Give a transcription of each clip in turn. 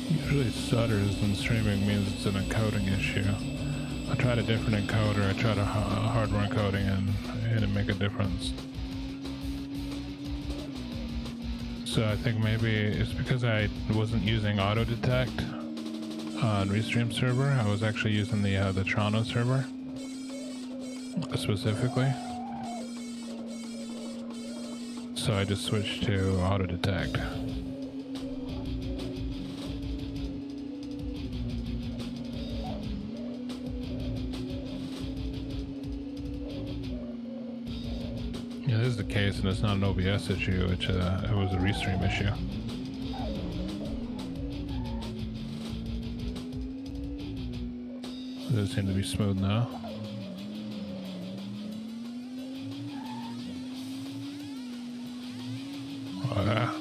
Usually stutters in streaming means it's an encoding issue. I tried a different encoder, I tried a hardware encoding and it didn't make a difference. So I think maybe it's because I wasn't using auto detect on Restream server. I was actually using the Toronto server specifically. So I just switched to auto detect. Yeah, this is the case, and it's not an OBS issue, it was a Restream issue. Does it seem to be smooth now? Oh yeah.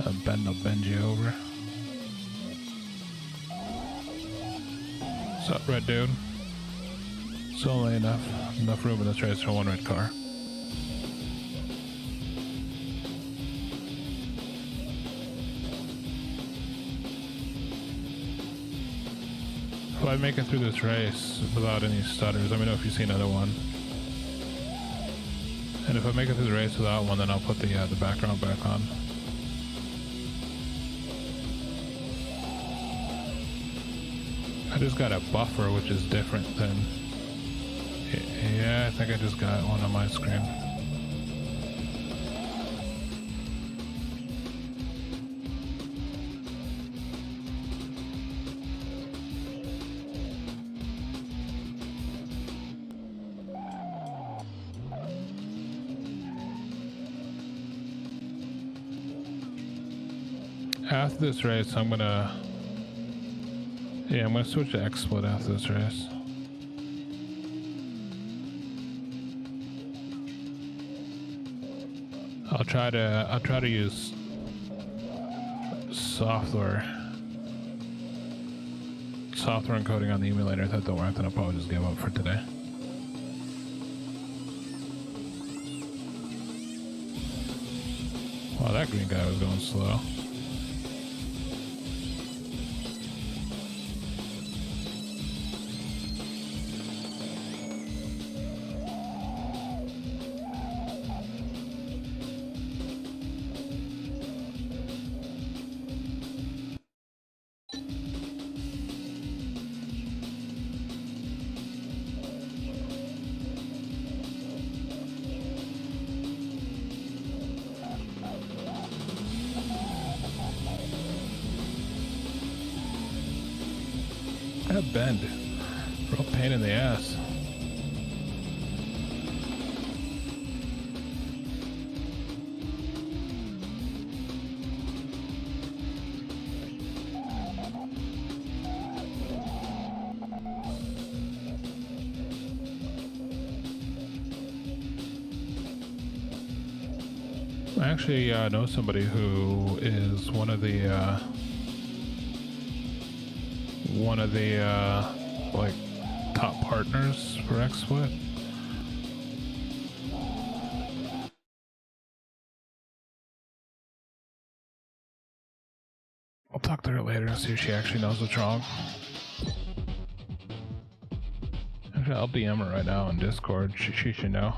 I'll bend you over. What's up, red dude? It's only enough room in this race for one red car. If I make it through this race without any stutters, let me know if you see another one. And if I make it through the race without one, then I'll put the background back on. I just got a buffer, which is different than... Yeah, I think I just got one on my screen. After this race, I'm gonna switch to XSplit after this race. I'll try to use software encoding on the emulator. If that don't work, then I'll probably just give up for today. Wow, that green guy was going slow. That bend, real pain in the ass. I actually know somebody who is one of the like top partners for XSplit. I'll talk to her later and see if she actually knows what's wrong. Actually, I'll DM her right now on Discord. She should know.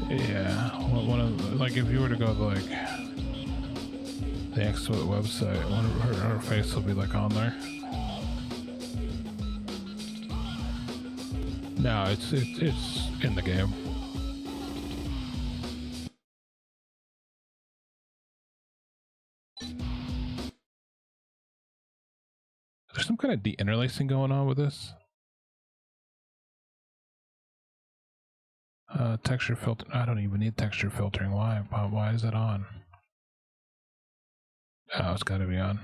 Yeah, like if you were to go to like the XSplit website, her face will be like on there. No, it's in the game. There's some kind of de-interlacing going on with this. Texture filter. I don't even need texture filtering. Why? Why is it on? Oh, it's got to be on.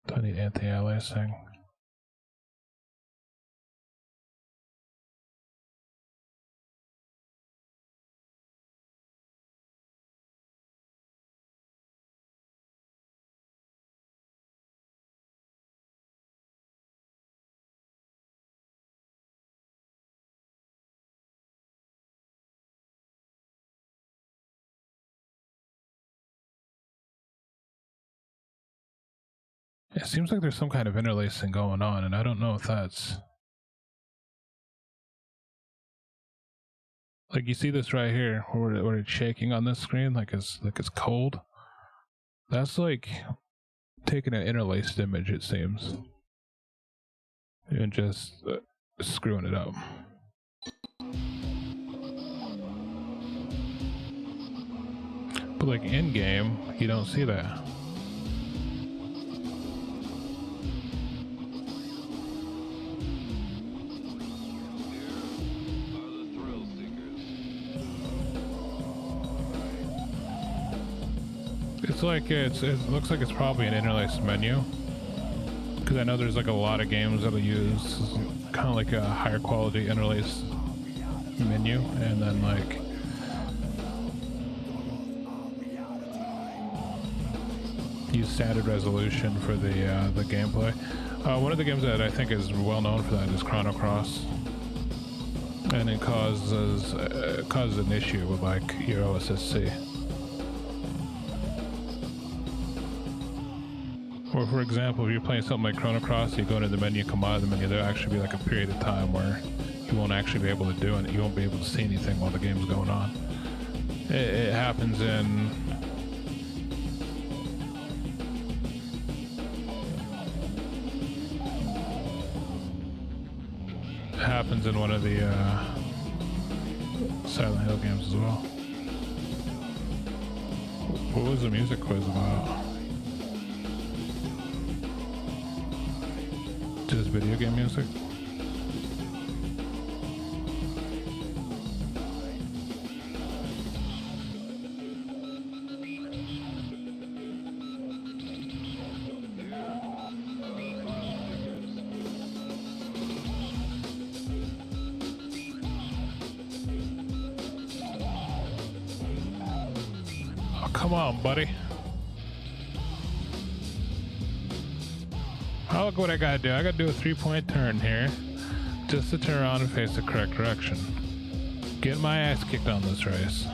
Do I need anti-aliasing? It seems like there's some kind of interlacing going on, and I don't know if that's... Like, you see this right here, where it's shaking on this screen, like it's cold? That's like taking an interlaced image, it seems, and just screwing it up. But like in-game, you don't see that. It's like it looks like it's probably an interlaced menu, because I know there's like a lot of games that'll use kind of like a higher quality interlaced menu, and then like use standard resolution for the gameplay. One of the games that I think is well known for that is Chrono Cross, and it causes an issue with like your OSSC. Or for example, if you're playing something like Chrono Cross, you go into the menu, come out of the menu, there'll actually be like a period of time where you won't actually be able to do it. You won't be able to see anything while the game's going on. It happens in... It happens in one of the Silent Hill games as well. What was the music quiz about? Just video game music? Oh, come on, buddy. Oh, look what I gotta do. I gotta do a 3-point turn here just to turn around and face the correct direction. Get my ass kicked on this race.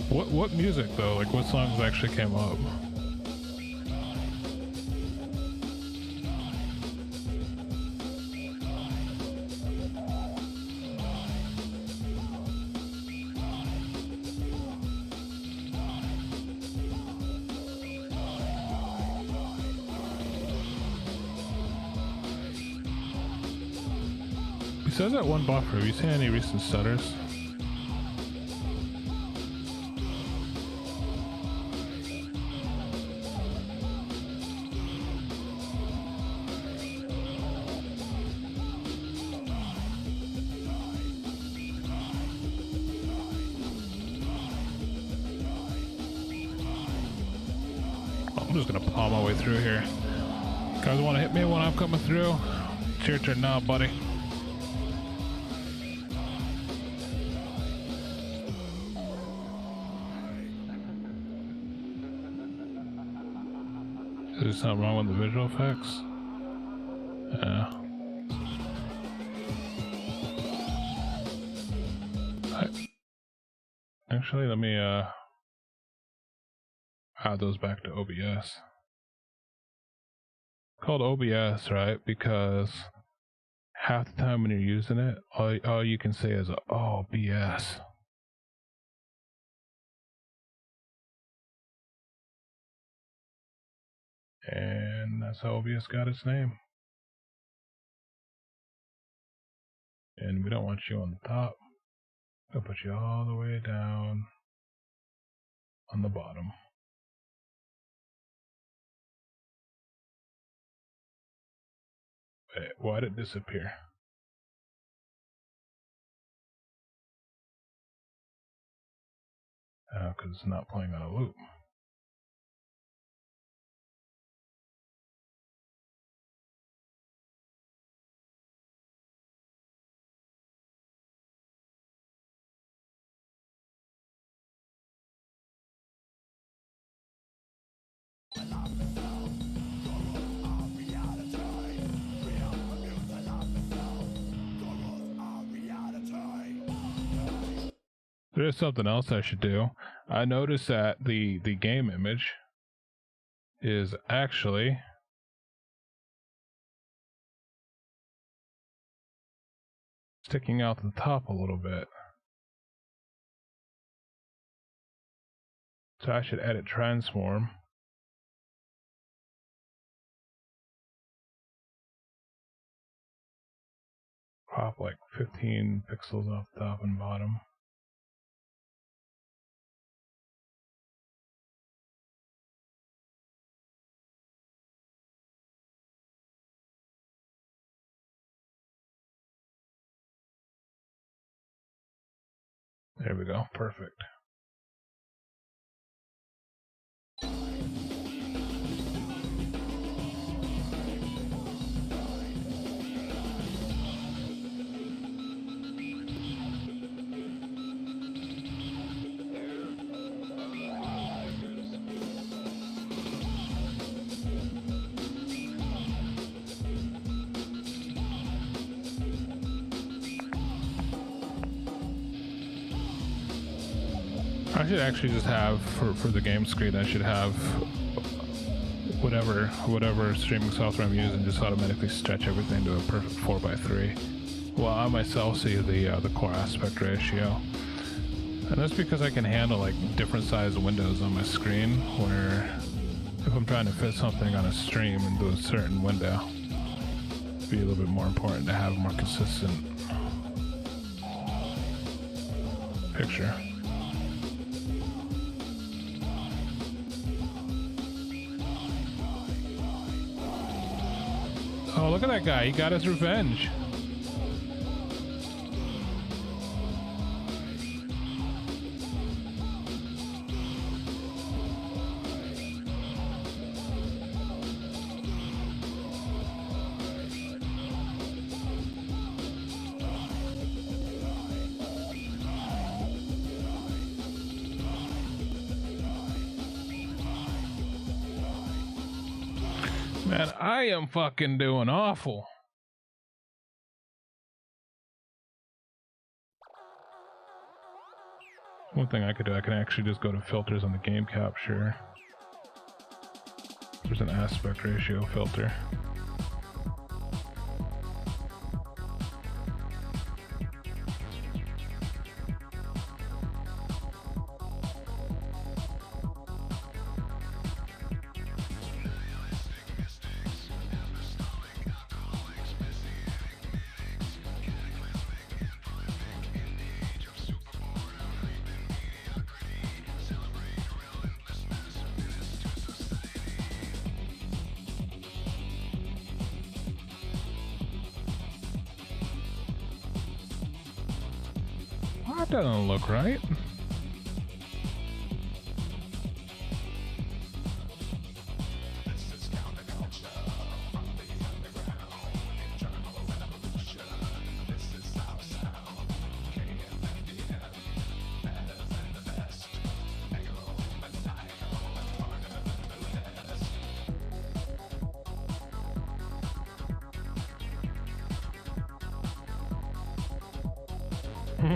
What music though? Like what songs actually came up? Besides that one buffer, have you seen any recent stutters? I'm just gonna plow my way through here. Guys wanna hit me when I'm coming through? It's your turn now, buddy. Is there something wrong with the visual effects? Yeah. Actually, let me add those back to OBS. Called OBS, right? Because half the time when you're using it, all you can say is, oh, BS. And that's how OBS got its name. And we don't want you on the top. I'll put you all the way down on the bottom. Wait, why did it disappear? Because it's not playing on a loop. There's something else I should do. I noticed that the game image is actually sticking out the top a little bit. So I should edit transform. Crop like 15 pixels off the top and bottom. There we go, perfect. I should actually just have, for the game screen, I should have whatever streaming software I'm using just automatically stretch everything to a perfect 4:3. Well, I myself see the core aspect ratio. And that's because I can handle like different size windows on my screen, where if I'm trying to fit something on a stream into a certain window, it'd be a little bit more important to have a more consistent picture. Oh, look at that guy. He got his revenge. Man, I am fucking doing awful. One thing I could do, I can actually just go to filters on the game capture. There's an aspect ratio filter. That doesn't look right.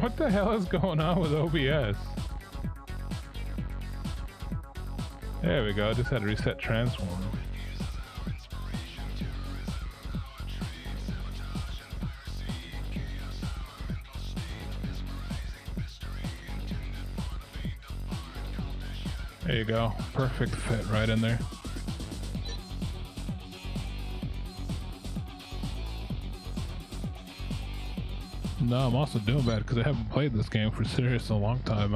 What the hell is going on with OBS? There we go, I just had to reset transform. There you go, perfect fit right in there. No, I'm also doing bad because I haven't played this game for serious in a long time.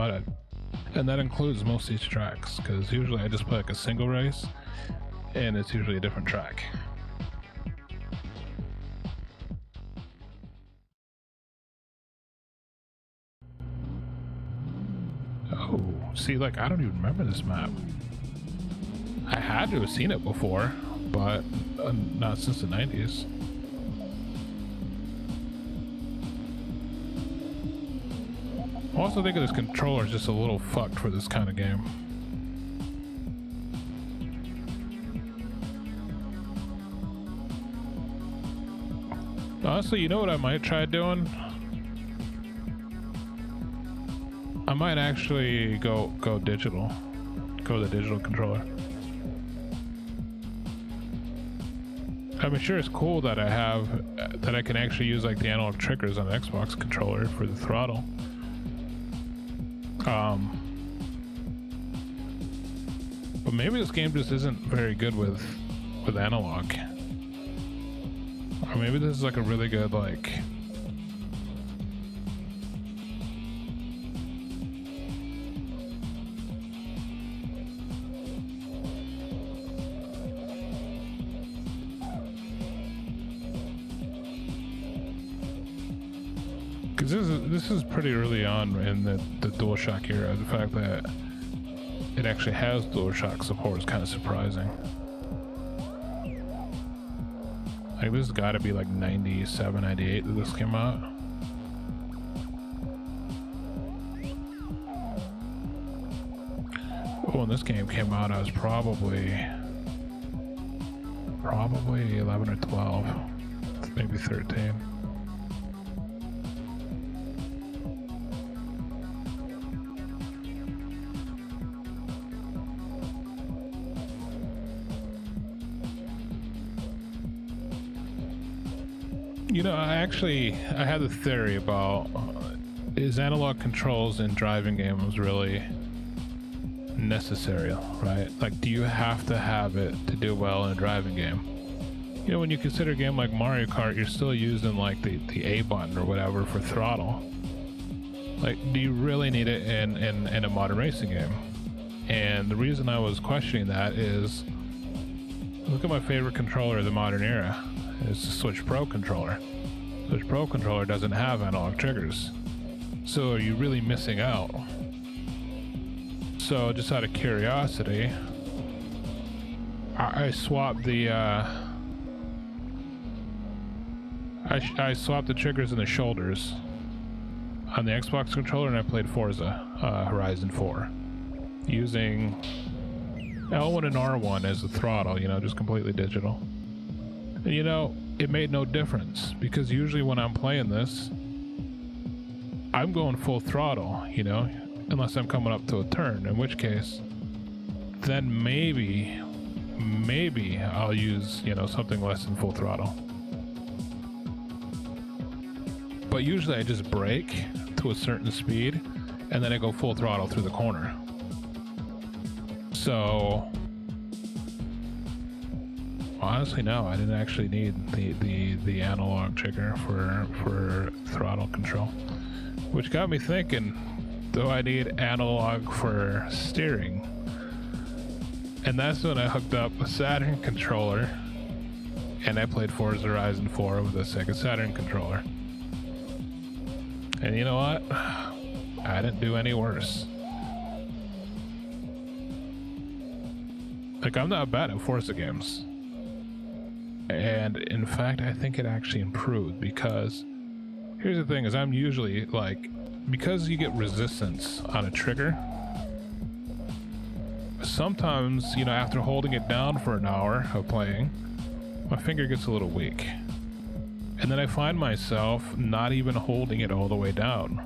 And that includes most of these tracks, because usually I just play like a single race, and it's usually a different track. Oh, see, like, I don't even remember this map. I had to have seen it before, but not since the 90s. I also think this controller is just a little fucked for this kind of game. Honestly, you know what I might try doing? I might actually go digital. Go the digital controller. I mean, sure, it's cool that I can actually use like the analog triggers on the Xbox controller for the throttle. But maybe this game just isn't very good with analog. Or maybe this is like a really good like. Because this is pretty early on in the DualShock era. The fact that it actually has DualShock support is kind of surprising. Like, this has got to be like 97, 98 that this came out. Oh, when this game came out, I was probably 11 or 12, maybe 13. You know, I had a theory about is analog controls in driving games really necessary, right? Like, do you have to have it to do well in a driving game? You know, when you consider a game like Mario Kart, you're still using like the A button or whatever for throttle. Like, do you really need it in a modern racing game? And the reason I was questioning that is, look at my favorite controller of the modern era. It's the Switch Pro controller. Switch Pro controller doesn't have analog triggers. So are you really missing out? So just out of curiosity, I swapped the I swapped the triggers and the shoulders on the Xbox controller, and I played Forza Horizon 4 using L1 and R1 as the throttle, you know, just completely digital. And you know, it made no difference, because usually when I'm playing this, I'm going full throttle, you know, unless I'm coming up to a turn, in which case, then maybe I'll use, you know, something less than full throttle. But usually I just brake to a certain speed, and then I go full throttle through the corner. So honestly, no, I didn't actually need the analog trigger for throttle control, which got me thinking, do I need analog for steering? And that's when I hooked up a Saturn controller, and I played Forza Horizon 4 with a Sega Saturn controller. And you know what? I didn't do any worse. Like, I'm not bad at Forza games. And in fact, I think it actually improved, because here's the thing is, I'm usually like, because you get resistance on a trigger, sometimes, you know, after holding it down for an hour of playing, my finger gets a little weak. And then I find myself not even holding it all the way down.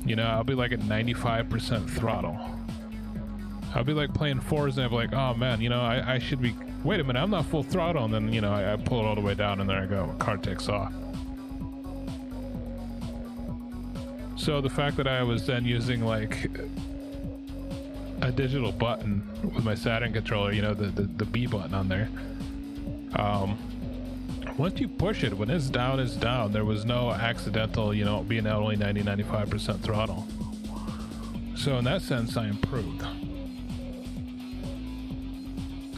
You know, I'll be like at 95% throttle. I'll be like playing Forza, and I'll be like, oh man, you know, I should be, wait a minute, I'm not full throttle, and then, you know, I pull it all the way down, and there I go, my car takes off. So the fact that I was then using like a digital button with my Saturn controller, you know, the B button on there, once you push it, when it's down. There was no accidental, you know, being at only 90-95% throttle. So in that sense, I improved.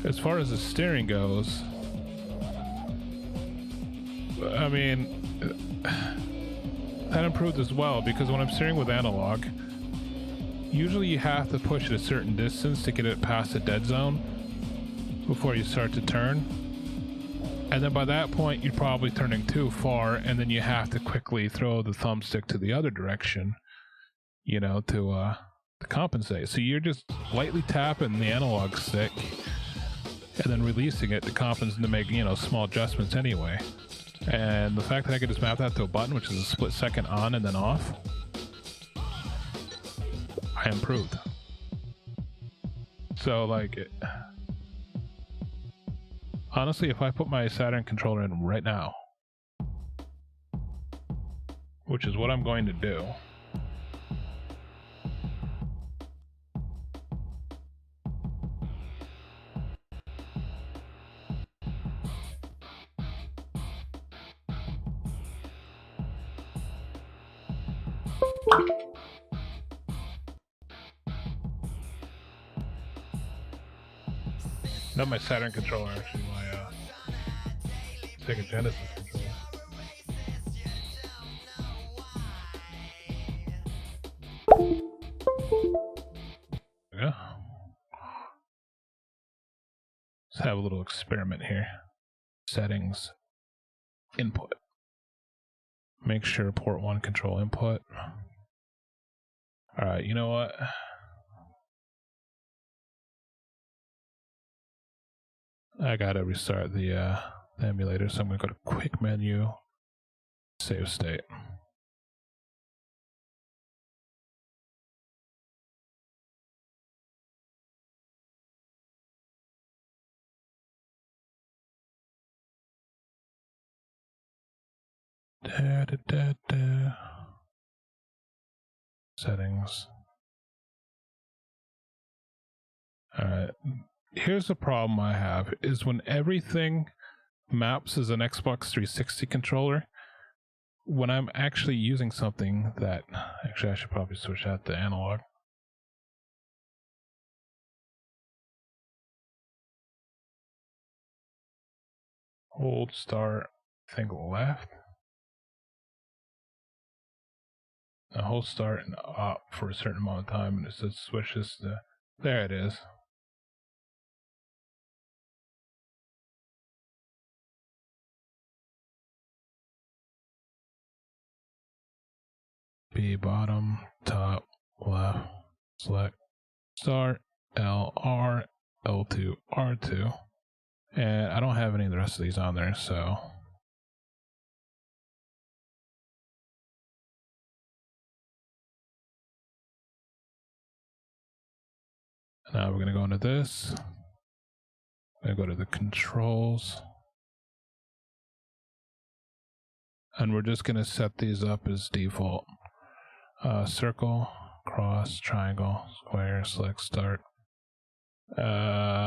As far as the steering goes, I mean, that improved as well, because when I'm steering with analog, usually you have to push it a certain distance to get it past the dead zone before you start to turn. And then by that point, you're probably turning too far, and then you have to quickly throw the thumbstick to the other direction, you know, to compensate. So you're just lightly tapping the analog stick and then releasing it to compensate, to make, you know, small adjustments anyway. And the fact that I could just map that to a button, which is a split second on and then off, I improved. So, like, honestly, if I put my Saturn controller in right now, which is what I'm going to do, not my Saturn controller, actually, my Sega Genesis controller. Yeah. Let's have a little experiment here. Settings, input. Make sure port 1 control input. Alright, you know what? I gotta restart the emulator, so I'm gonna go to quick menu, save state. Settings. Alright. Here's the problem I have, is when everything maps as an Xbox 360 controller, when I'm actually using something that... Actually, I should probably switch that to analog. Hold, start, I think left. Now hold start and up for a certain amount of time, and it says switch this to... There it is. B bottom, top, left, select, start, L, R, L2, R2. And I don't have any of the rest of these on there, so... Now we're gonna go into this. I'm gonna go to the controls. And we're just gonna set these up as default. Circle, cross, triangle, square, select, start. L1.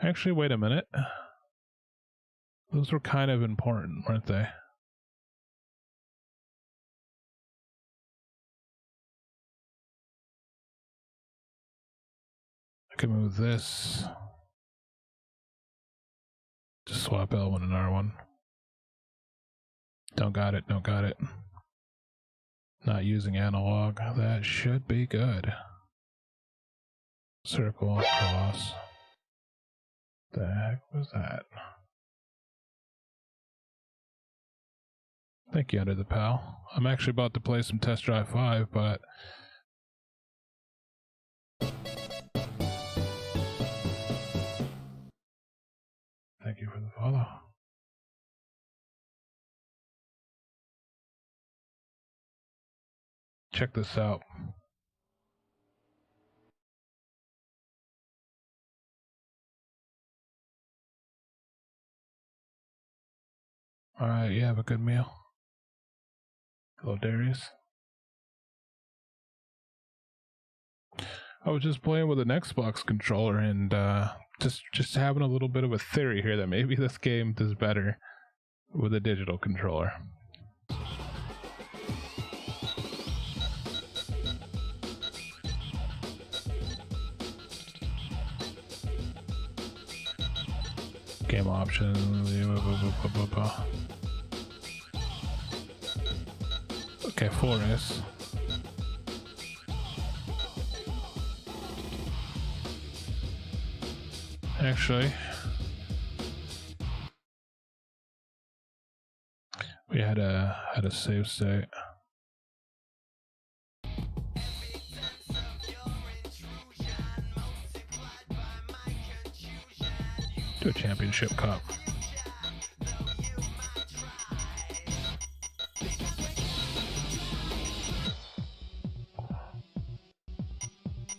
Actually, wait a minute. Those were kind of important, weren't they? I can move this. Just swap L1 and R1. Don't got it, don't got it. Not using analog. That should be good. Circle, cross. The heck was that? Thank you, Under the Pal. I'm actually about to play some Test Drive 5, but... Thank you for the follow. Check this out. Alright, you have a good meal. Hello, Darius. I was just playing with an Xbox controller and just having a little bit of a theory here that maybe this game does better with a digital controller. Game options. Okay, full race. Actually, we had a save state. Do a championship cup.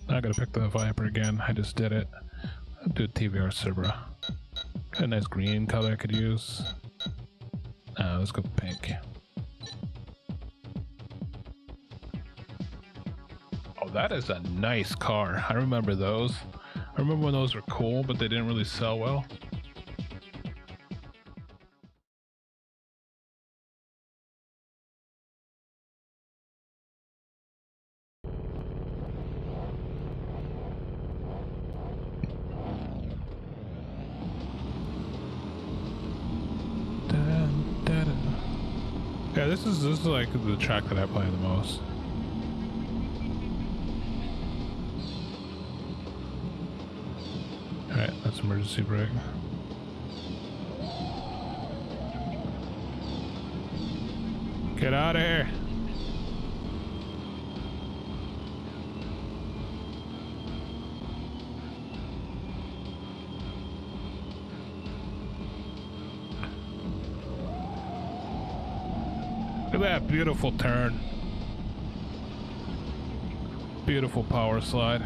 Not gonna pick the Viper again. I just did it. I'll do a TVR Cerbera. Got a nice green color I could use. Let's go pink. Oh, that is a nice car. I remember those. I remember when those were cool, but they didn't really sell well. Yeah, this is like the track that I play the most. Alright, that's emergency brake. Get out of here! Look at that beautiful turn. Beautiful power slide.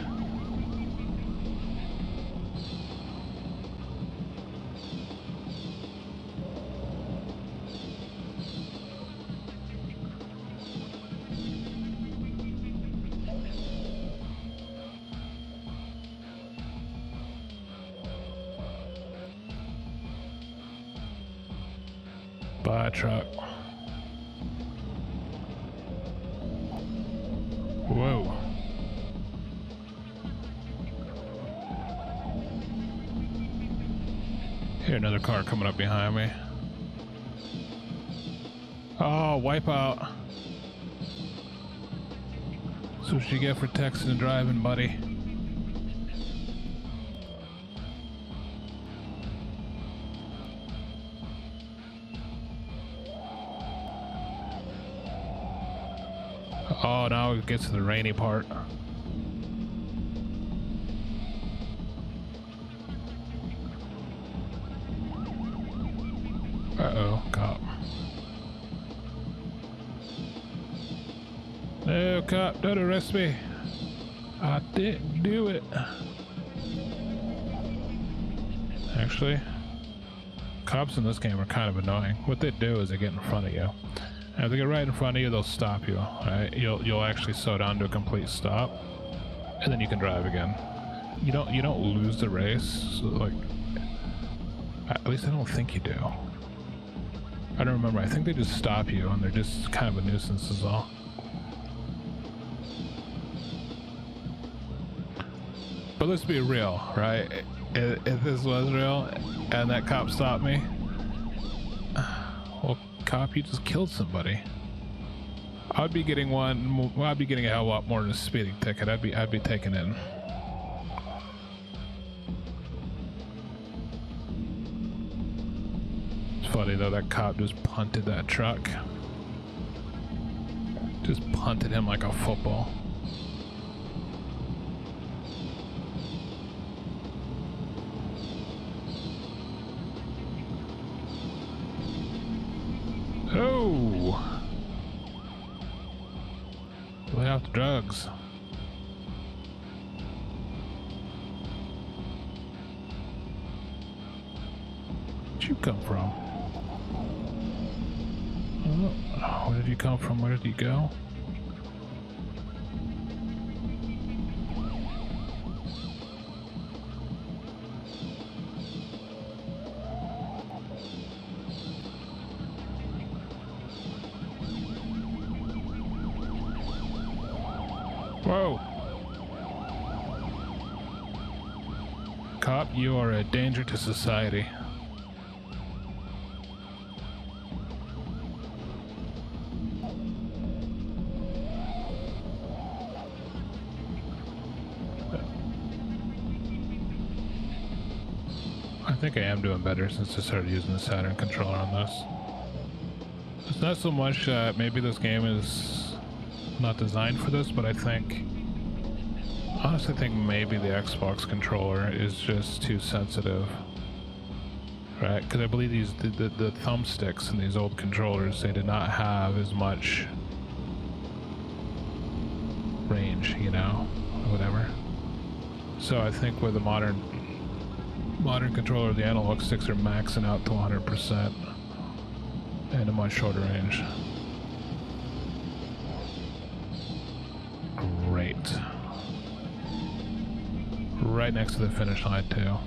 Buy a truck. Whoa. Here, another car coming up behind me. Oh, wipe out. That's what you get for texting and driving, buddy. Oh, now it gets to the rainy part. Uh-oh, cop. No, cop, don't arrest me. I didn't do it. Actually, cops in this game are kind of annoying. What they do is they get in front of you. And if they get right in front of you, they'll stop you, right? You'll actually slow down to a complete stop, and then you can drive again. You don't lose the race, so like, at least I don't think you do. I don't remember. I think they just stop you, and they're just kind of a nuisance is all. But let's be real, right? If this was real, and that cop stopped me, well, cop, you just killed somebody. I'd be getting I'd be getting a hell of a lot more than a speeding ticket. I'd be taken in. It's funny though, that cop just punted that truck. Just punted him like a football. Oh! Lay off the drugs. Where'd you come from? Oh, where did you come from? Where did you go? Whoa! Cop, you are a danger to society. I think I am doing better since I started using the Saturn controller on this. It's not so much that maybe this game is not designed for this, but I honestly think maybe the Xbox controller is just too sensitive. Right? Because I believe the thumbsticks in these old controllers, they did not have as much range, you know, or whatever. So I think with the modern controller, the analog sticks are maxing out to 100% and a much shorter range. Great. Right next to the finish line too.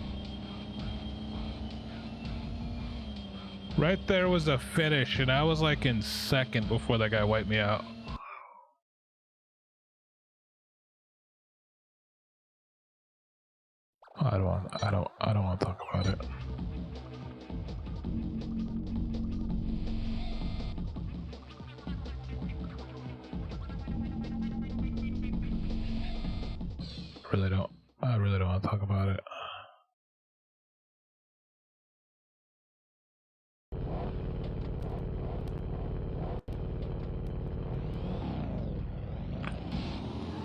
Right there was the finish, and I was like in second before that guy wiped me out. I don't want to talk about it. I really don't want to talk about it.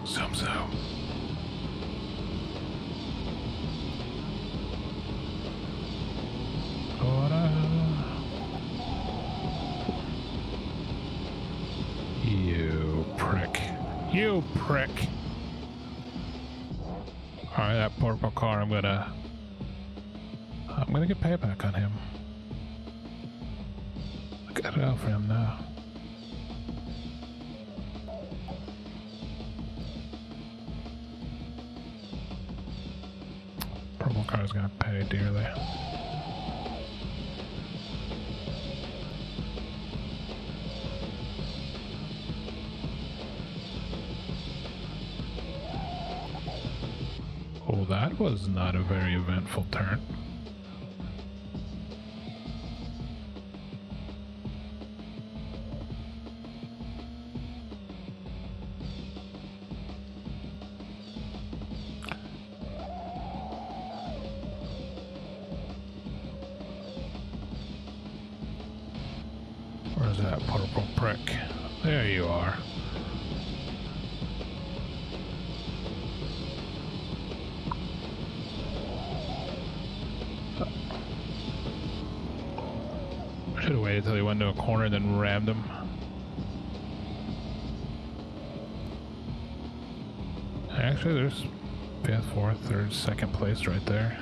So. You prick. You prick. Alright, that purple car, I'm gonna get payback on him. I got it out for him now. Purple car's gonna pay dearly. Oh, that was not a very eventful turn. Where's that purple prick? There you are. Should have waited till he went into a corner and then rammed him. Actually, there's 5th, 4th, 3rd, 2nd place right there.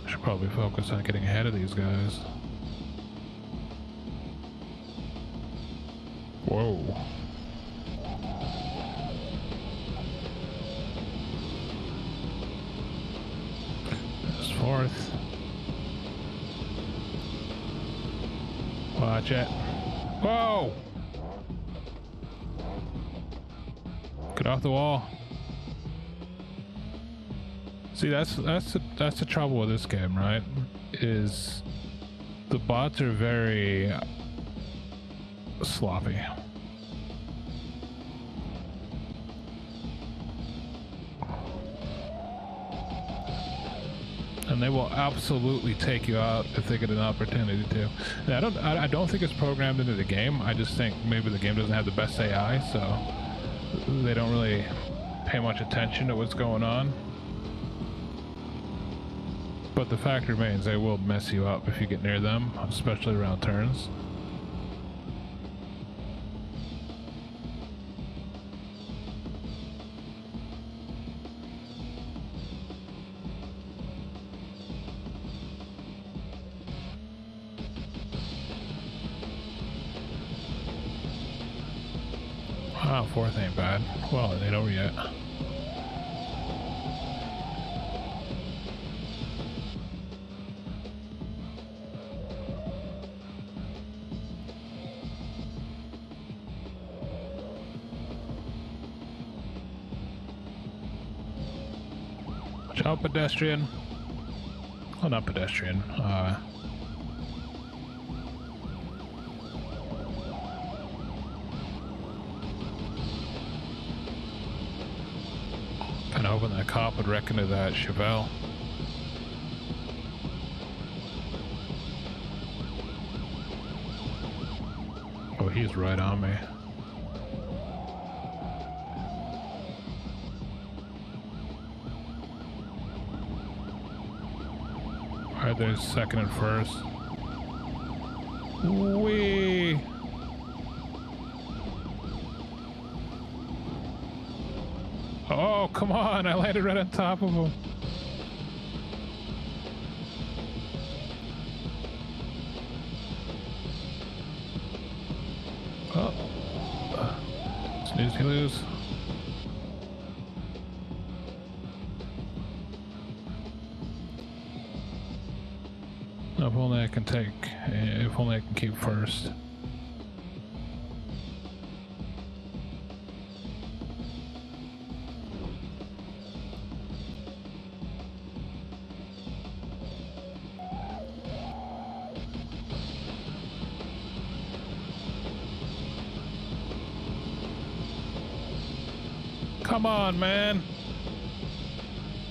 Should probably focus on getting ahead of these guys. Whoa. There's 4th. Watch it. Whoa! Get off the wall. See, that's the trouble with this game, right? Is the bots are very sloppy. And they will absolutely take you out if they get an opportunity to. And I don't think it's programmed into the game. I just think maybe the game doesn't have the best AI, so they don't really pay much attention to what's going on. But the fact remains, they will mess you up if you get near them, especially around turns. Wow, 4th ain't bad. Well, it ain't over yet. Watch out, pedestrian. Oh, not pedestrian. Kinda hoping that cop would reckon to that Chevelle. Oh, he's right on me. Alright, there's second and first. Whee! Oh, come on! I landed right on top of him. Oh. Snooze, you lose. If only I can take, if only I can keep first. Come on, man.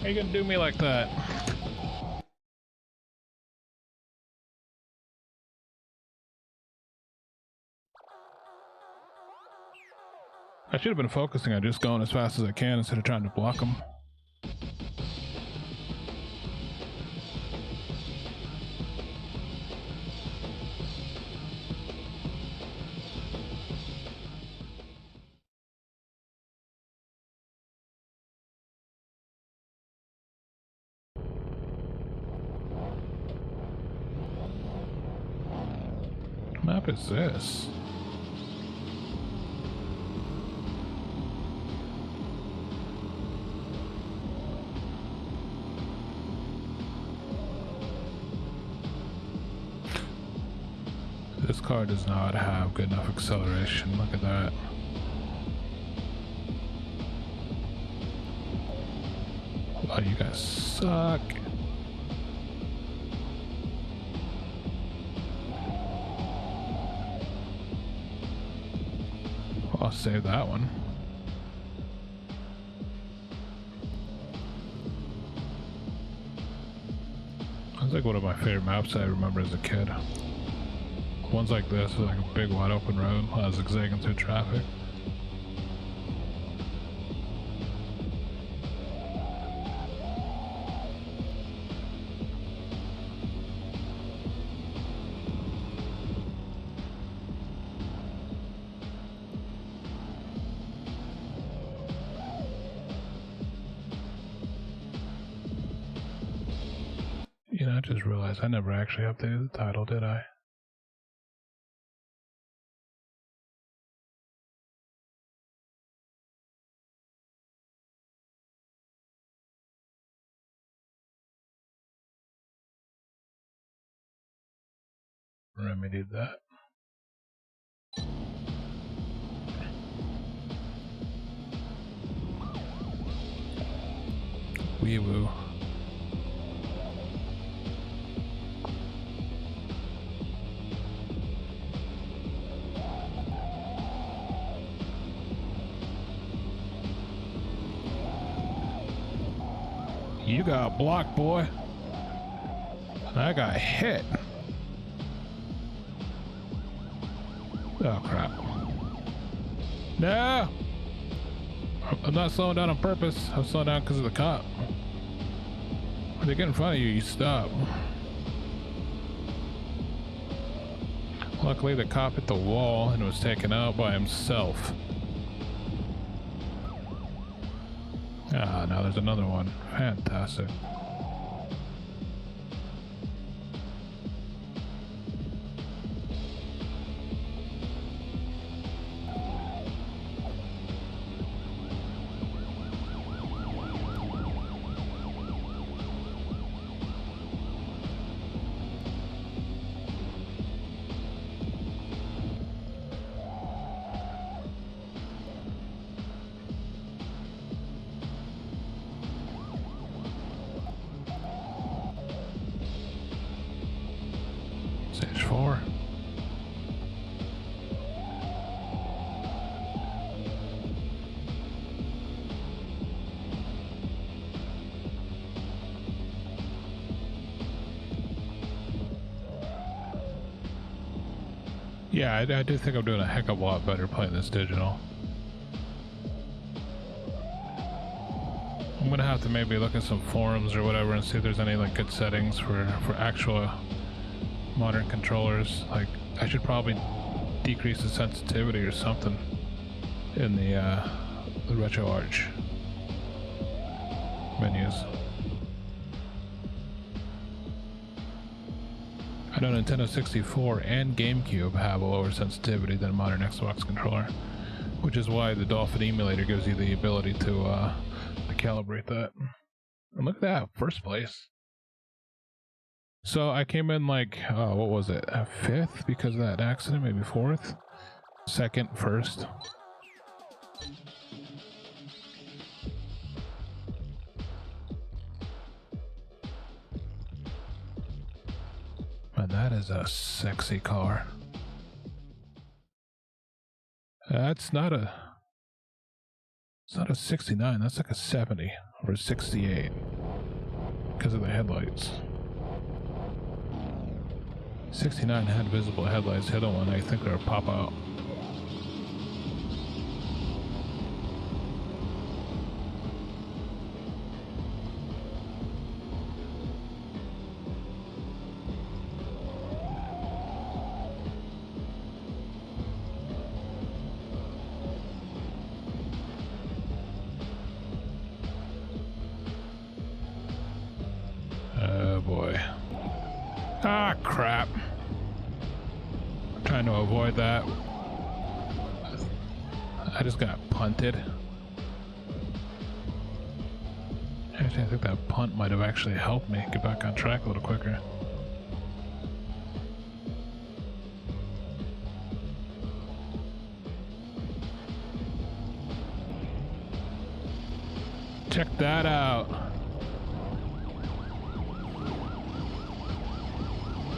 How you gonna do me like that? I should have been focusing on just going as fast as I can instead of trying to block them. What map is this? This car does not have good enough acceleration. Look at that. Oh, you guys suck. I'll save that one. That's like one of my favorite maps I remember as a kid. Ones like this, like a big wide open road, zigzagging through traffic. You know, I just realized I never actually updated the title, did I? Remedied that. Wee woo. You got blocked, boy. I got hit. Oh crap. No! I'm not slowing down on purpose. I'm slowing down because of the cop. When they get in front of you, you stop. Luckily, the cop hit the wall and was taken out by himself. Ah, now there's another one. Fantastic. Yeah, I do think I'm doing a heck of a lot better playing this digital. I'm gonna have to maybe look at some forums or whatever and see if there's any like good settings for actual modern controllers. Like, I should probably decrease the sensitivity or something in the RetroArch menus. I know Nintendo 64 and GameCube have a lower sensitivity than a modern Xbox controller, which is why the Dolphin emulator gives you the ability to calibrate that. And look at that, first place. So I came in like, what was it, fifth because of that accident, maybe fourth? Second, first. Man, that is a sexy car. That's not a... It's not a 69, that's like a 70 or a 68 because of the headlights. 69 had visible headlights, the other one I think they're pop out. Oh boy. Ah, crap. I'm trying to avoid that. I just got punted. Actually, I think that punt might have actually helped me get back on track a little quicker. Check that out.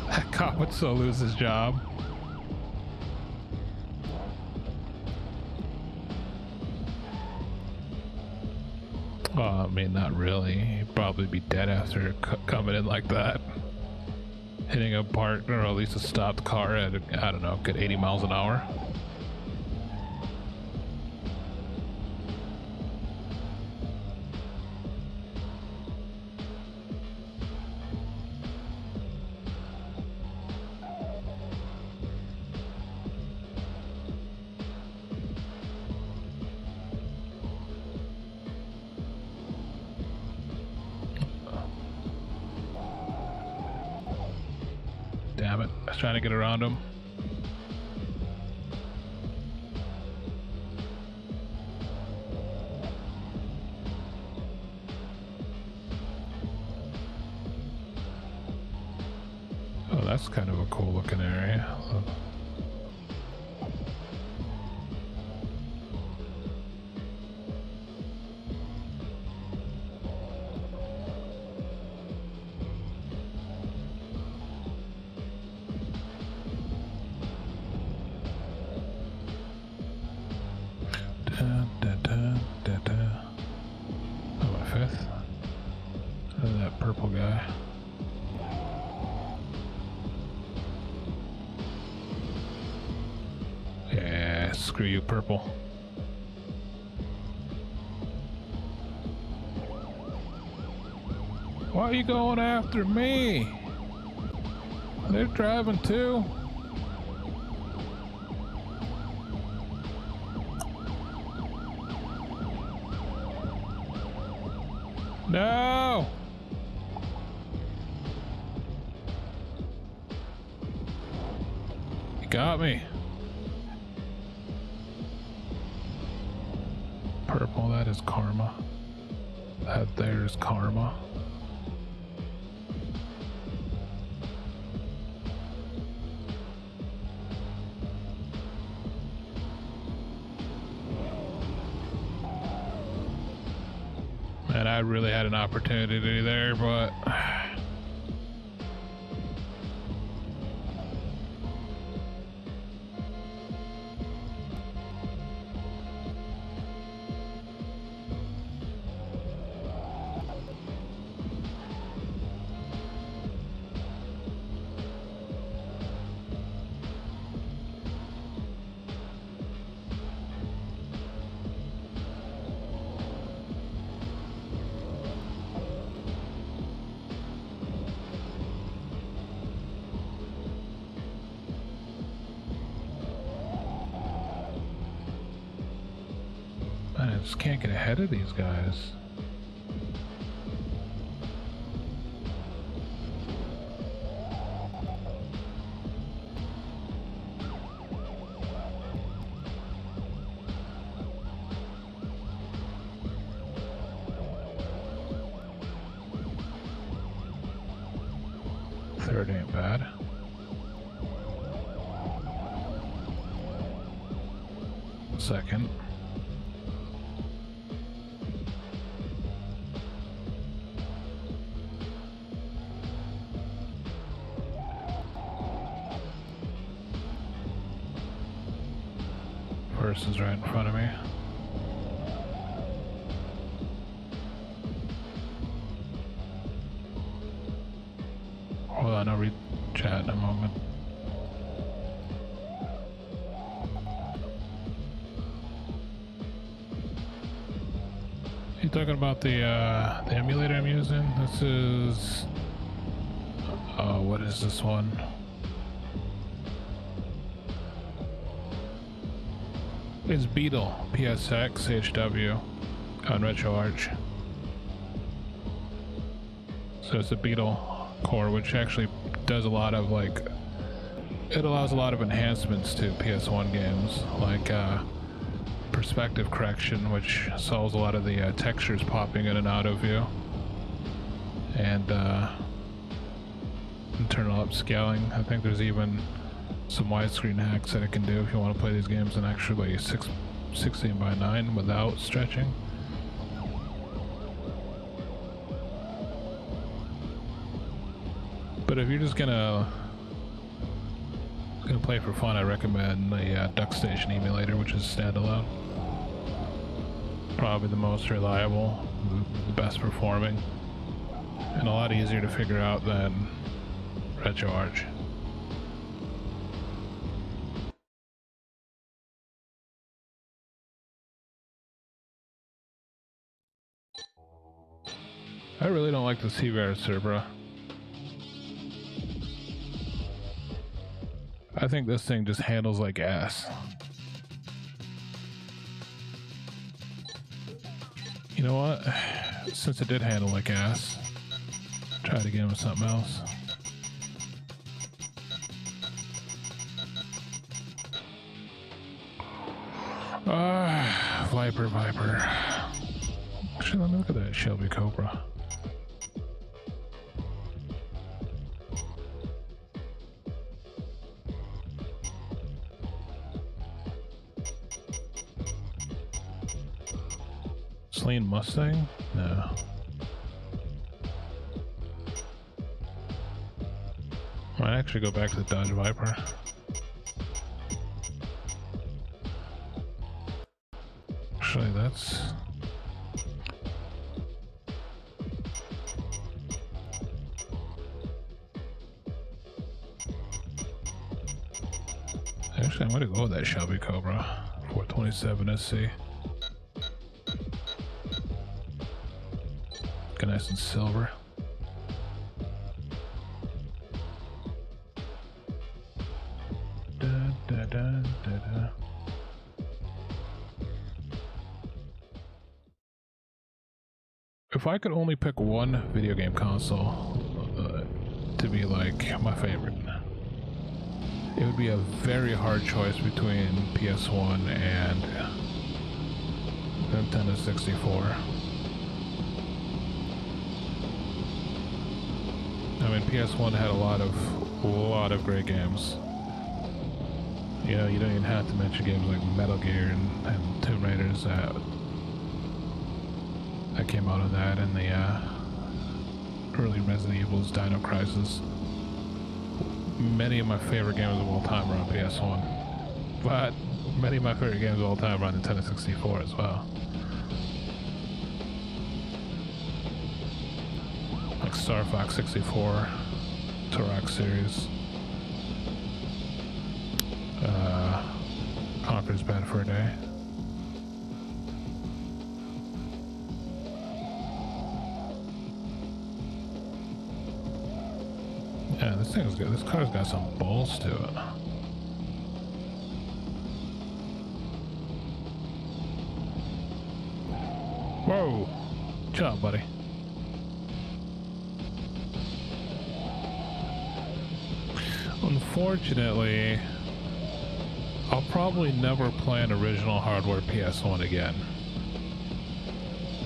That cop would so lose his job. Well, I mean, not really. He'd probably be dead after coming in like that. Hitting a parked, or at least a stopped car at, I don't know, good 80 miles an hour. Damn it, I was trying to get around him. Oh, that's kind of a cool looking area. Oh, my fifth. Look at that purple guy. Yeah, screw you, purple. Why are you going after me? They're driving too. No! You got me. Purple, that is karma. That there's karma. And I really had an opportunity there, but Just can't get ahead of these guys. Third ain't bad. Second. First is right in front of me. Hold on, I'll read chat in a moment. You talking about the emulator I'm using? This is what is this one? It's Beetle PSX HW on RetroArch. So it's a Beetle core, which actually does a lot of it allows a lot of enhancements to PS1 games, like perspective correction, which solves a lot of the textures popping in and out of you, and internal upscaling. I think there's even some widescreen hacks that it can do if you want to play these games in actually 16:9 without stretching. But if you're just gonna play for fun, I recommend the DuckStation emulator, which is standalone. Probably the most reliable, the best performing, and a lot easier to figure out than RetroArch. I really don't like the Seaver Cerbera. I think this thing just handles like ass. You know what? Since it did handle like ass, try to give him something else. Viper. Actually, let me look at that Shelby Cobra. Slain Mustang? No. Might actually go back to the Dodge Viper. Actually, that's... Actually, I'm gonna go with that Shelby Cobra. 427 SC. Get nice and silver. Da. If I could only pick one video game console to be like my favorite, it would be a very hard choice between PS1 and Nintendo 64. I mean, PS1 had a lot of great games. You know, you don't even have to mention games like Metal Gear and Tomb Raiders that came out of that, and the early Resident Evil's Dino Crisis. Many of my favorite games of all time are on PS1, but many of my favorite games of all time are on Nintendo 64 as well. Like Star Fox 64, Turok series, Conker's Bad Fur Day. Yeah, this thing's good. This car's got some balls to it. Whoa! Chill out, buddy. Unfortunately, I'll probably never play an original hardware PS1 again.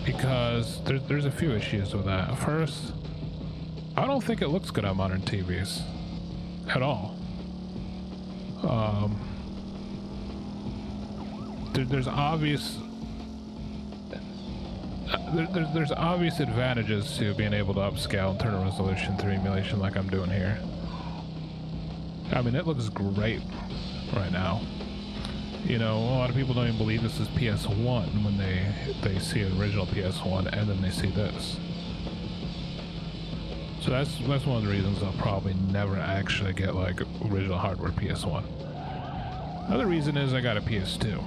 Because there's a few issues with that. First, I don't think it looks good on modern TVs. At all. There's obvious... There's obvious advantages to being able to upscale and turn a resolution through emulation like I'm doing here. I mean, it looks great right now. You know, a lot of people don't even believe this is PS1 when they see an original PS1 and then they see this. So that's one of the reasons I'll probably never actually get like original hardware PS1. Another reason is I got a PS2.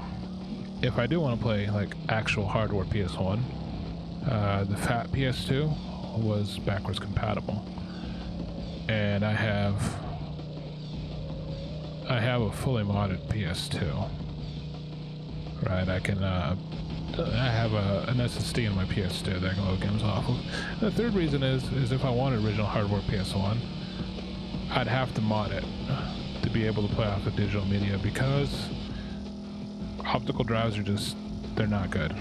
If I do want to play like actual hardware PS1, the fat PS2 was backwards compatible, and I have a fully modded PS2. Right, I can I have an SSD in my PS2 that I can load games off of. And the third reason is if I wanted original hardware PS1, I'd have to mod it to be able to play off the digital media, because optical drives are just, they're not good.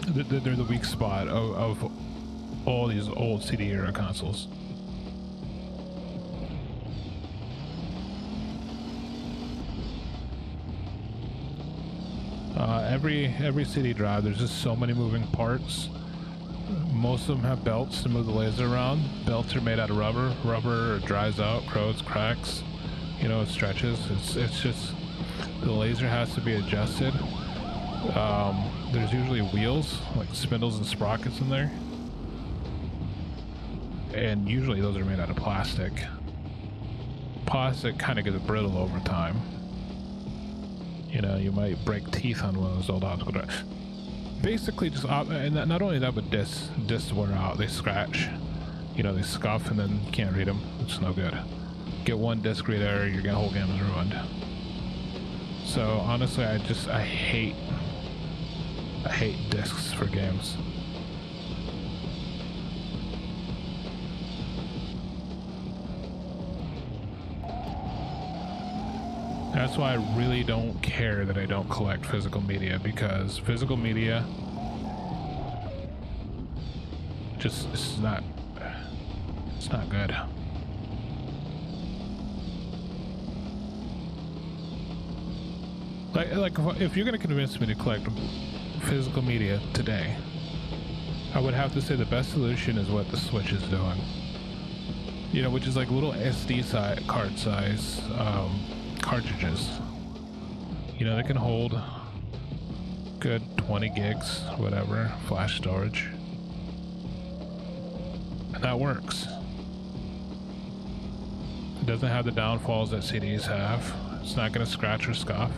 They're the weak spot of all these old CD era consoles. Every CD drive, there's just so many moving parts. Most of them have belts to move the laser around. Belts are made out of rubber. Rubber dries out, corrodes, cracks. You know, it stretches. It's just, the laser has to be adjusted. There's usually wheels, like spindles and sprockets in there. And usually those are made out of plastic. Plastic kind of gets brittle over time. You know, you might break teeth on one of those old optical drives. Basically, just and not only that, but discs wear out. They scratch. You know, they scuff, and then you can't read them. It's no good. Get one disc read error, your whole game is ruined. So honestly, I hate discs for games. That's why I really don't care that I don't collect physical media, because physical media just, it's not good. Like if you're gonna convince me to collect physical media today, I would have to say the best solution is what the Switch is doing. You know, which is like little SD card size cartridges. You know, they can hold good 20 gigs, whatever, flash storage. And that works. It doesn't have the downfalls that CDs have. It's not going to scratch or scuff.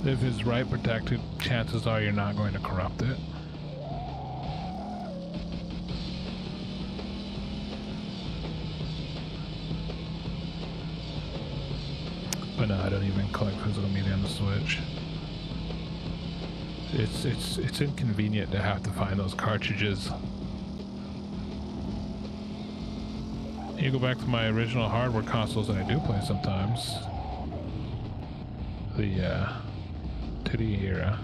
If it's write protected, chances are you're not going to corrupt it. But no, I don't even collect physical media on the Switch. It's inconvenient to have to find those cartridges. You go back to my original hardware consoles that I do play sometimes. The 2D era.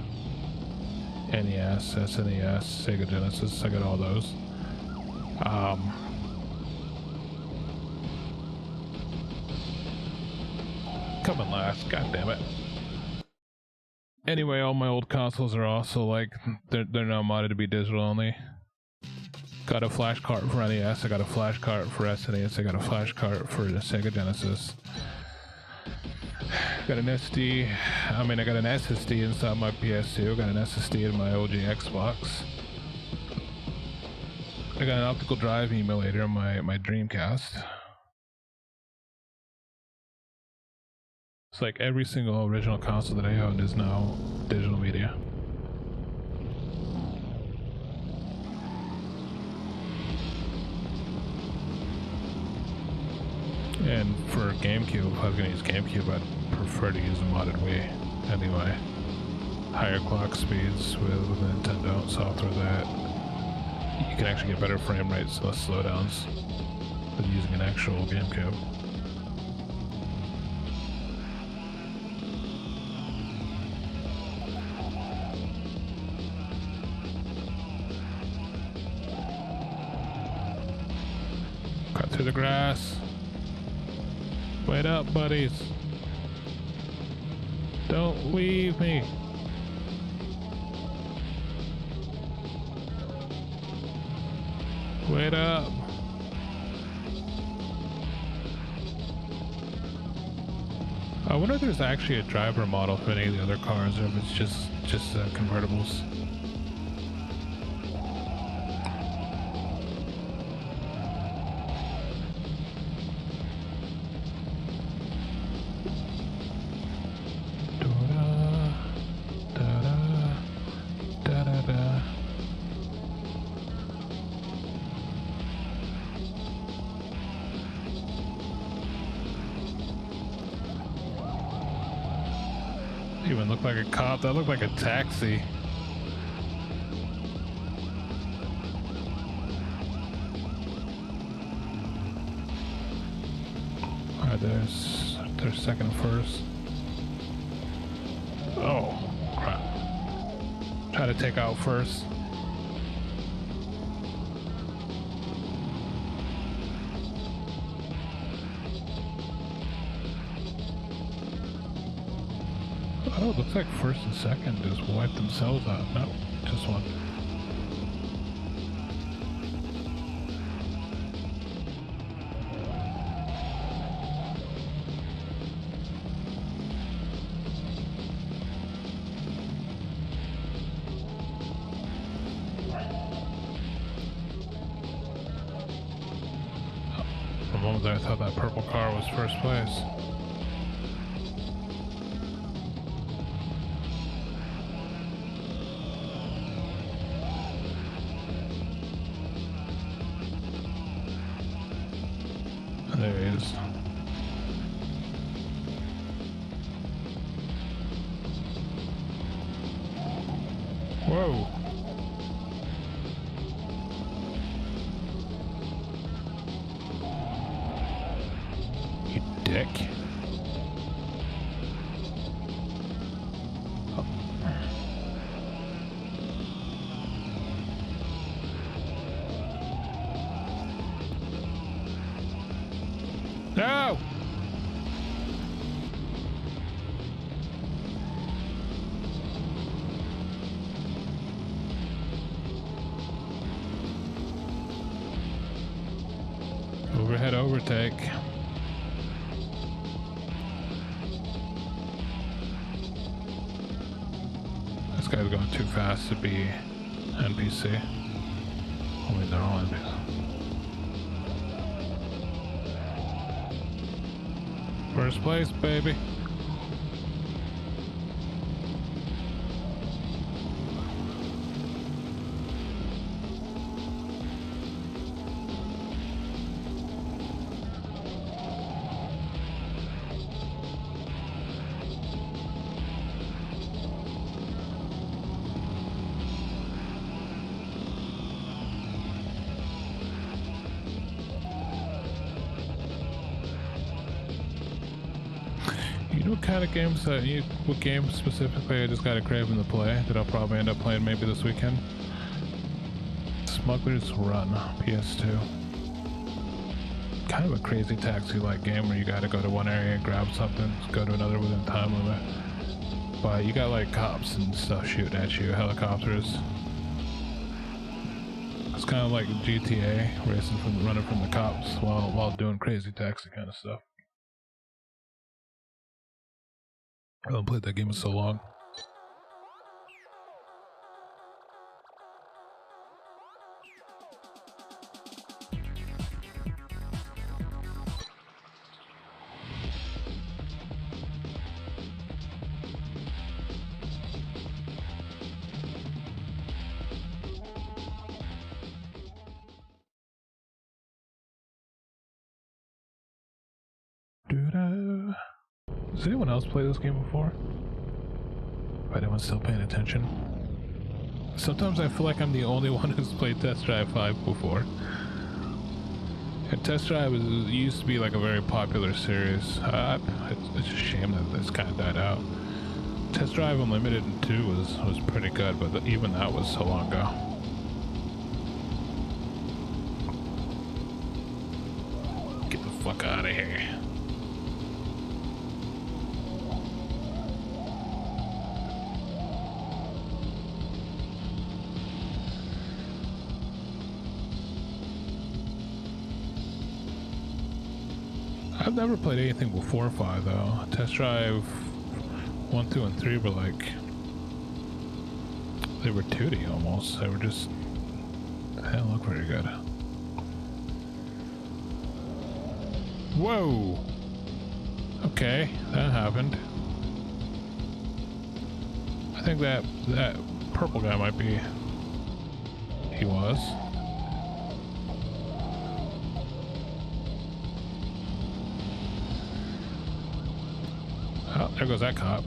NES, SNES, Sega Genesis, I got all those. Coming last, god damn it. Anyway, all my old consoles are also like, they're now modded to be digital only. Got a flash cart for NES, I got a flash cart for SNES, I got a flash cart for the Sega Genesis. Got an SD, I got an SSD inside my PS2, got an SSD in my OG Xbox. I got an optical drive emulator on my Dreamcast. It's like every single original console that I own is now digital media. And for GameCube, if I was going to use GameCube, I'd prefer to use a modded Wii anyway. higher clock speeds with the Nintendo software that you can actually get better frame rates, less slowdowns than using an actual GameCube. Cut through the grass. Wait up, buddies. Don't leave me. Wait up. I wonder if there's actually a driver model for any of the other cars, or if it's just convertibles. Even looked like a cop. That looked like a taxi. Alright, there's second first. Oh, crap. Try to take out first. Oh, it looks like first and second just wiped themselves out. No, just one. For a moment there, I thought that purple car was first place. There he is. Whoa. You dick. Oh. No! Overhead overtake. This guy's going too fast to be NPC. Oh wait, they're all NPC. First place, baby. You know what kind of games what games specifically I just got a craving to play that I'll probably end up playing maybe this weekend? Smuggler's Run, PS2. Kind of a crazy taxi-like game where you gotta go to one area and grab something, go to another within time limit. But you got like cops and stuff shooting at you, helicopters. It's kind of like GTA, running from the cops while doing crazy taxi kind of stuff. I haven't played that game in so long. Has anyone else played this game before? If anyone's still paying attention. Sometimes I feel like I'm the only one who's played Test Drive 5 before. And Test Drive used to be like a very popular series. It's a shame that this kind of died out. Test Drive Unlimited 2 was pretty good, but even that was so long ago. Get the fuck out of here. I've never played anything before 5 though. Test Drive 1, 2, and 3 were like... they were 2D almost. They were just... they didn't look very good. Whoa! Okay, that happened. I think that purple guy might be... he was. Oh, there goes that cop.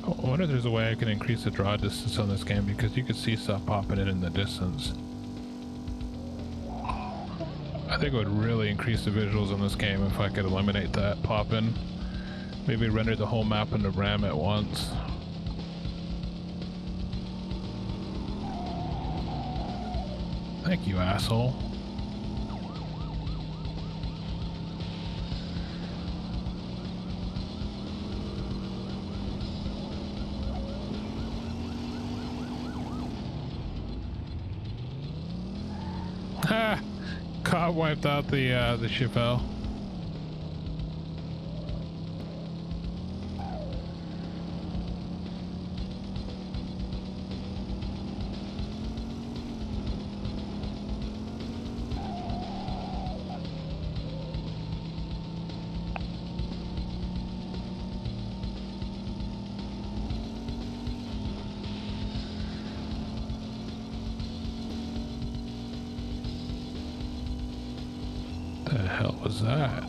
Oh, I wonder if there's a way I can increase the draw distance on this game, because you can see stuff popping in the distance. I think it would really increase the visuals on this game if I could eliminate that pop-in. Maybe render the whole map into RAM at once. Thank you, asshole. Ha! Cop wiped out the Chevelle. The hell was that?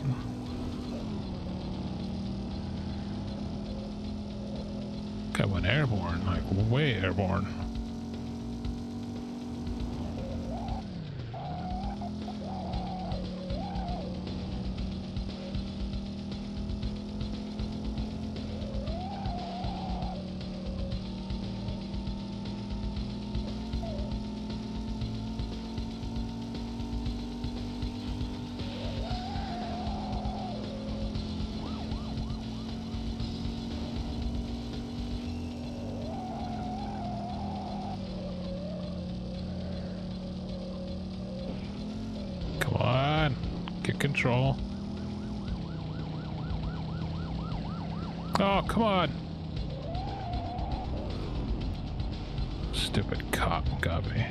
Guy went airborne, like way airborne. Come on, get control. Oh, come on. Stupid cop got me.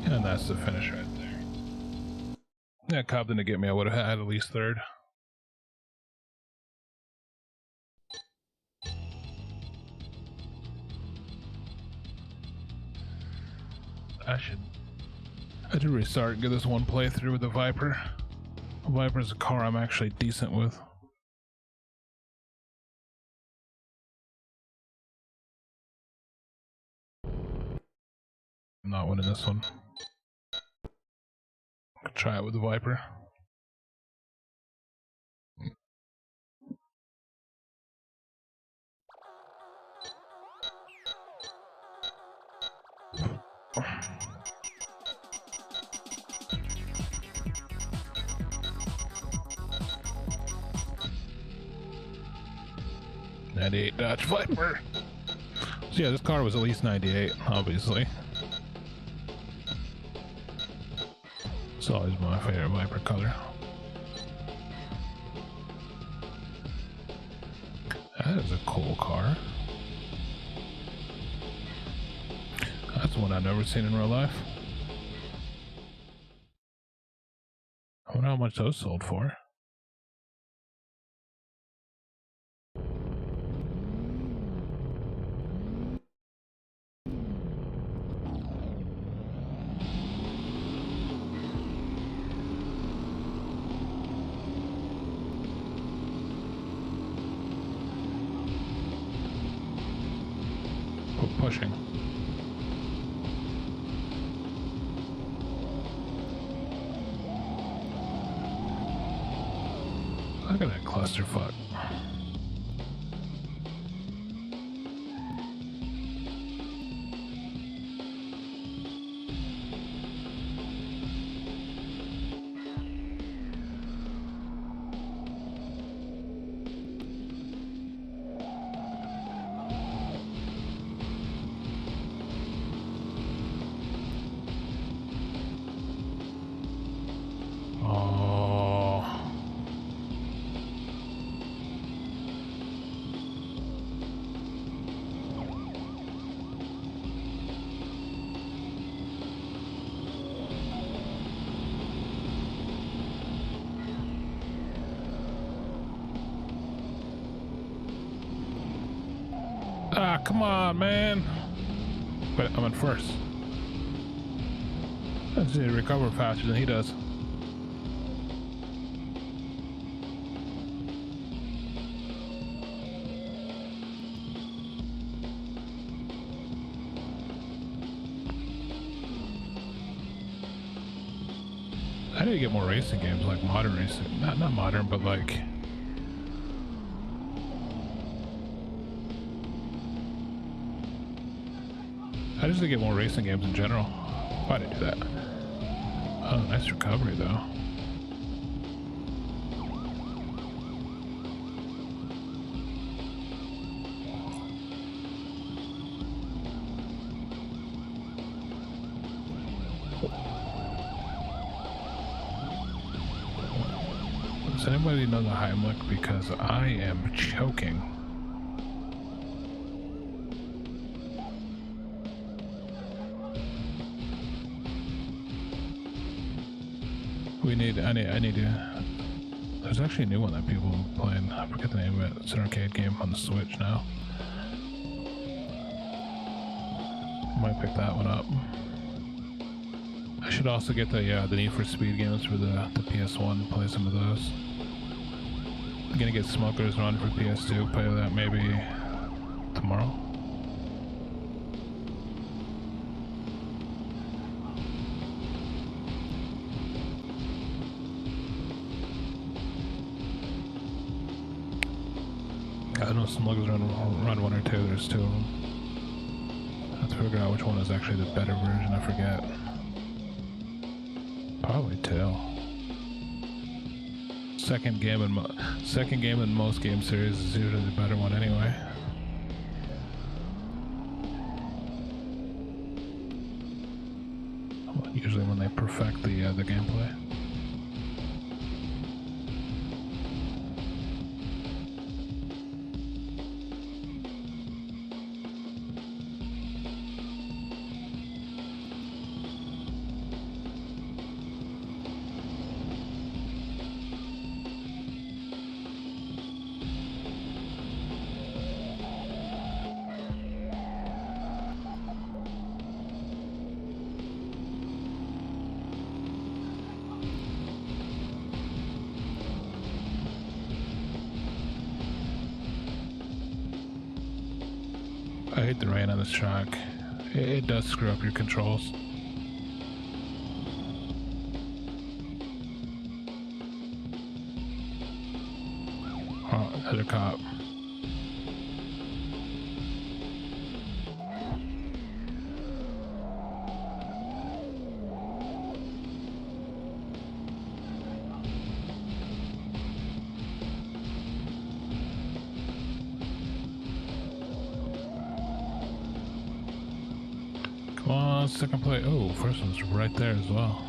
And that's the finish right there. That cop didn't get me. I would have had at least third. I should restart and get this one playthrough with the Viper. The Viper's a car I'm actually decent with. I'm not winning this one. I'll try it with the Viper. '98 Dodge Viper. So yeah, this car was at least 98, obviously. It's always my favorite Viper color. That is a cool car. the one I've never seen in real life. I wonder how much those sold for. Pushing. Look at that clusterfuck. Ah, come on, man. But I'm in first. I just need to recover faster than he does. I need to get more racing games, like modern racing. Not modern, but like... I just need to get more racing games in general. Why did I do that? Oh, nice recovery though. Does anybody know the Heimlich? Because I am choking. I need to... There's actually a new one that people are playing. I forget the name of it. It's an arcade game on the Switch now. Might pick that one up. I should also get the Need for Speed games for the PS1 and play some of those. I'm gonna get Smokers Run for PS2, play that maybe tomorrow. I know Smokers Run 1 or 2, there's 2 of them. I have to figure out which one is actually the better version, I forget. Probably 2. Second game in most game series is usually the better one anyway. Usually when they perfect the gameplay. I hate the rain on this track. It does screw up your controls. Oh, another cop. Come on, second play. Oh, first one's right there as well.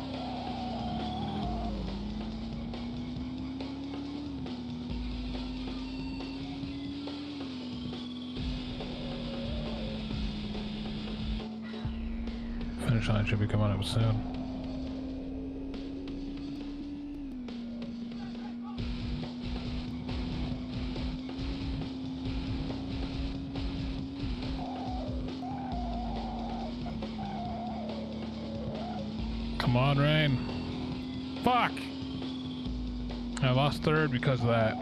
finish line should be coming up soon. Come on, Rain. Fuck! I lost third because of that.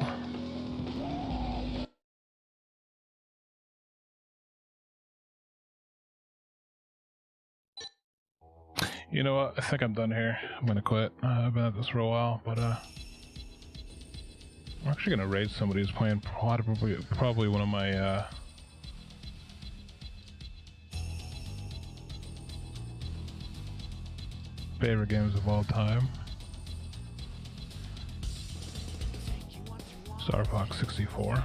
You know what? I think I'm done here. I'm gonna quit. I've been at this for a while, but I'm actually gonna raid somebody who's playing probably one of my favorite games of all time. Star Fox 64.